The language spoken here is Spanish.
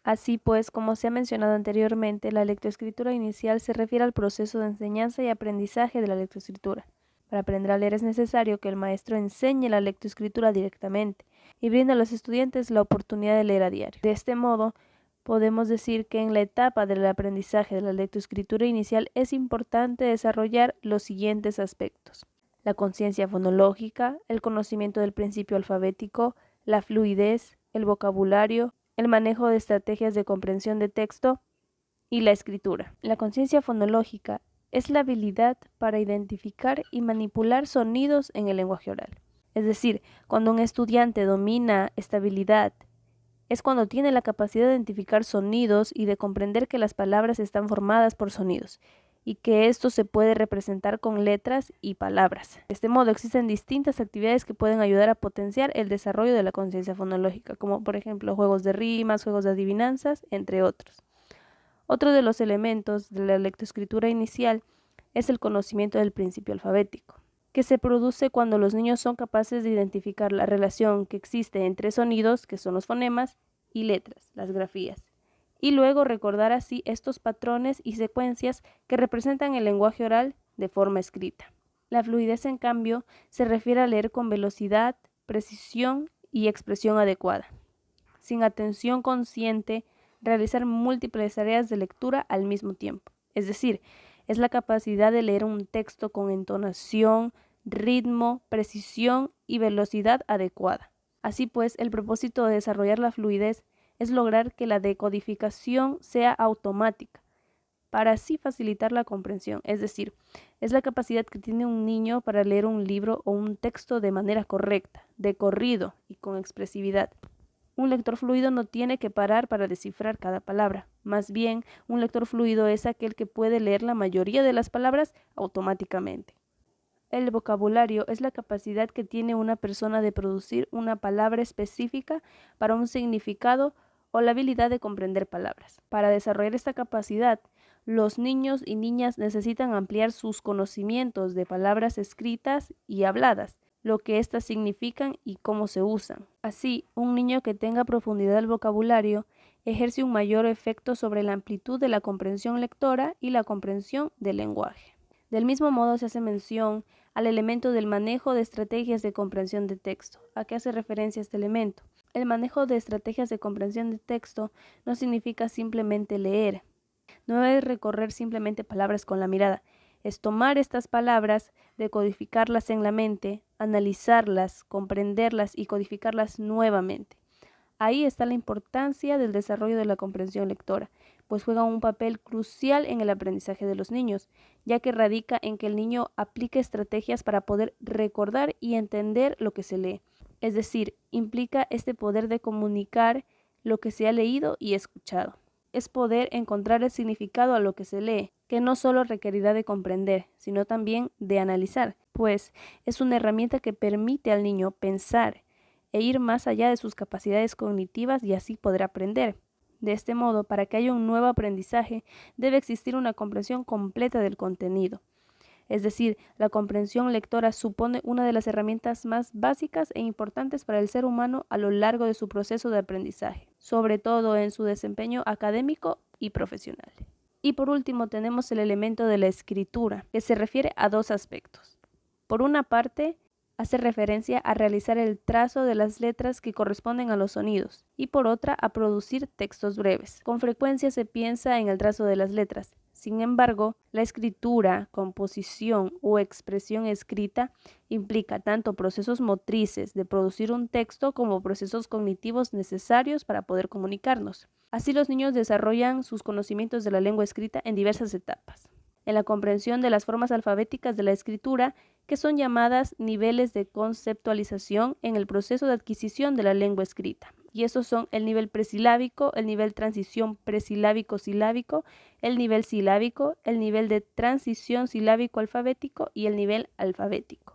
Así pues, como se ha mencionado anteriormente, la lectoescritura inicial se refiere al proceso de enseñanza y aprendizaje de la lectoescritura. Para aprender a leer es necesario que el maestro enseñe la lectoescritura directamente y brinde a los estudiantes la oportunidad de leer a diario. De este modo, podemos decir que en la etapa del aprendizaje de la lectoescritura inicial es importante desarrollar los siguientes aspectos: la conciencia fonológica, el conocimiento del principio alfabético, la fluidez, el vocabulario, el manejo de estrategias de comprensión de texto y la escritura. La conciencia fonológica es la habilidad para identificar y manipular sonidos en el lenguaje oral. Es decir, cuando un estudiante domina esta habilidad, es cuando tiene la capacidad de identificar sonidos y de comprender que las palabras están formadas por sonidos y que esto se puede representar con letras y palabras. De este modo, existen distintas actividades que pueden ayudar a potenciar el desarrollo de la conciencia fonológica, como por ejemplo juegos de rimas, juegos de adivinanzas, entre otros. Otro de los elementos de la lectoescritura inicial es el conocimiento del principio alfabético, que se produce cuando los niños son capaces de identificar la relación que existe entre sonidos, que son los fonemas, y letras, las grafías, y luego recordar así estos patrones y secuencias que representan el lenguaje oral de forma escrita. La fluidez, en cambio, se refiere a leer con velocidad, precisión y expresión adecuada. Sin atención consciente, realizar múltiples tareas de lectura al mismo tiempo. Es decir, es la capacidad de leer un texto con entonación, ritmo, precisión y velocidad adecuada. Así pues, el propósito de desarrollar la fluidez es lograr que la decodificación sea automática, para así facilitar la comprensión. Es decir, es la capacidad que tiene un niño para leer un libro o un texto de manera correcta, de corrido y con expresividad. Un lector fluido no tiene que parar para descifrar cada palabra. Más bien, un lector fluido es aquel que puede leer la mayoría de las palabras automáticamente. El vocabulario es la capacidad que tiene una persona de producir una palabra específica para un significado o la habilidad de comprender palabras. Para desarrollar esta capacidad, los niños y niñas necesitan ampliar sus conocimientos de palabras escritas y habladas, lo que éstas significan y cómo se usan. Así, un niño que tenga profundidad del vocabulario ejerce un mayor efecto sobre la amplitud de la comprensión lectora y la comprensión del lenguaje. Del mismo modo se hace mención al elemento del manejo de estrategias de comprensión de texto. ¿A qué hace referencia este elemento? El manejo de estrategias de comprensión de texto no significa simplemente leer, no es recorrer simplemente palabras con la mirada, es tomar estas palabras, decodificarlas en la mente, analizarlas, comprenderlas y codificarlas nuevamente. Ahí está la importancia del desarrollo de la comprensión lectora, pues juega un papel crucial en el aprendizaje de los niños, ya que radica en que el niño aplique estrategias para poder recordar y entender lo que se lee. Es decir, implica este poder de comunicar lo que se ha leído y escuchado. Es poder encontrar el significado a lo que se lee, que no solo requerirá de comprender, sino también de analizar, pues es una herramienta que permite al niño pensar e ir más allá de sus capacidades cognitivas y así poder aprender. De este modo, para que haya un nuevo aprendizaje, debe existir una comprensión completa del contenido. Es decir, la comprensión lectora supone una de las herramientas más básicas e importantes para el ser humano a lo largo de su proceso de aprendizaje, sobre todo en su desempeño académico y profesional. Y por último tenemos el elemento de la escritura, que se refiere a dos aspectos. Por una parte, hace referencia a realizar el trazo de las letras que corresponden a los sonidos y por otra a producir textos breves. Con frecuencia se piensa en el trazo de las letras. Sin embargo, la escritura, composición o expresión escrita implica tanto procesos motrices de producir un texto como procesos cognitivos necesarios para poder comunicarnos. Así los niños desarrollan sus conocimientos de la lengua escrita en diversas etapas. En la comprensión de las formas alfabéticas de la escritura, que son llamadas niveles de conceptualización en el proceso de adquisición de la lengua escrita. Y esos son el nivel presilábico, el nivel transición presilábico-silábico, el nivel silábico, el nivel de transición silábico-alfabético y el nivel alfabético.